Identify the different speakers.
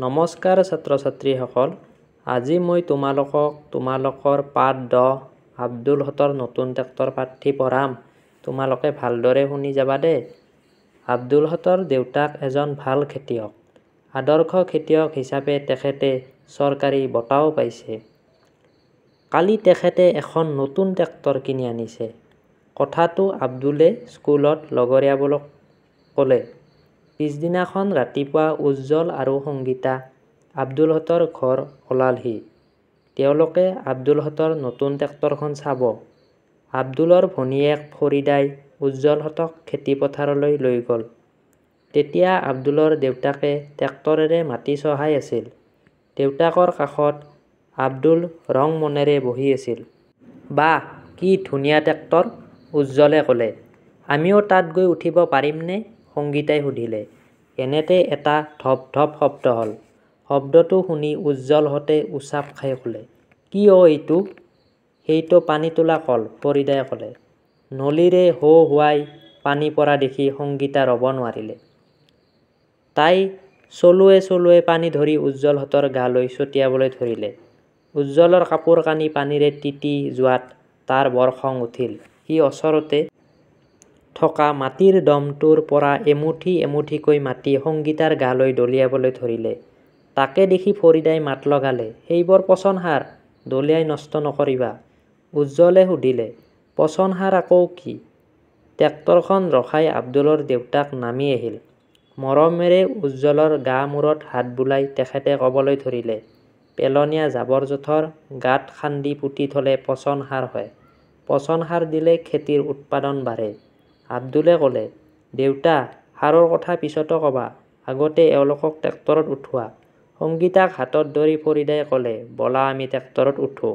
Speaker 1: নমস্কাৰ ছাত্ৰ ছাত্ৰীসকল, আজি মই তোমালোকৰ পাঠ 10 আব্দুল হতৰ নতুন ট্ৰেক্টৰ পাঠটি পঢ়াম। তোমালোকে ভালদৰে শুনি যাবা দে। আব্দুল হতৰ দেউতাক এজন ভাল খেতিয়ক। আদৰ্শ খেতিয়ক হিচাপে তেখেতে চৰকাৰী বঁটাও পাইছে। কালি তেখেতে এখন নতুন ট্ৰেক্টৰ কিনি আনিছে। কথাটো আব্দুলে স্কুলত লগৰীয়াবোৰক ক'লে। পিছদিনাখন ৰাতিপুৱা উজ্জ্বল আৰু সংগীতা আব্দুল হতৰ ঘৰ ওলালহি। তেওঁলোকে আব্দুল হতৰ নতুন ট্ৰেক্টৰখন চাব। আব্দুলৰ ভনীয়েক ফৰিদাই উজ্জ্বল হতক খেতি পথাৰলৈ লৈ গ'ল। তেতিয়া আব্দুলৰ দেউতাকে ট্ৰেক্টৰেৰে মাটি চহাই আছিল। দেউতাকৰ কাষত আব্দুল ৰং মনেৰে বহি আছিল। বাহ, কি ধুনীয়া ট্ৰেক্টৰ, উজ্জ্বলে ক'লে। আমিও তাত গৈ উঠিব পাৰিমনে? সংগীতাই সুধিলে। এনেতে এটা ধপ ধপ শব্দ হ'ল। শব্দটো শুনি উজ্জ্বল হতে উচাপ খাই ক'লে, কি এইটো? সেইটো পানী তোলা কল, ফৰিদাই ক'লে। নলীৰে হো-হোৱাই পানী পৰা দেখি সংগীতা ৰ'ব নোৱাৰিলে। তাই চলোৱে পানী ধৰি উজ্জ্বল হতৰ গালৈ ছটিয়াবলৈ ধৰিলে। উজ্জ্বলৰ কাপোৰ কানি পানীৰে তিতি যোৱাত তাৰ বৰ খং উঠিল। সি ওচৰতে থকা মাটিৰ দমটোৰ পৰা এমুঠি এমুঠিকৈ মাটি সংগীতাৰ গালৈ দলিয়াবলৈ ধৰিলে। তাকে দেখি ফৰিদাই মাত লগালে, সেইবোৰ পচন সাৰ, দলিয়াই নষ্ট নকৰিবা। উজ্জ্বলে সুধিলে, পচন সাৰ আকৌ কি? ট্ৰেক্টৰখন ৰখাই আব্দুলৰ দেউতাক নামি আহিল। মৰমেৰে উজ্জ্বলৰ গা-মূৰত হাত বুলাই তেখেতে ক'বলৈ ধৰিলে, পেলনীয়া জাবৰ-জোথৰ গাঁত খান্দি পুতি থলে পচন সাৰ হয়। পচন সাৰ দিলে খেতিৰ উৎপাদন বাঢ়ে। আব্দুলে ক'লে, দেউতা, সাৰৰ কথা পিছতো ক'বা, আগতে এওঁলোকক ট্ৰেক্টৰত উঠোৱা। সংগীতাক হাতত ধৰি ফৰিদাই ক'লে, ব'লা আমি ট্ৰেক্টৰত উঠোঁ।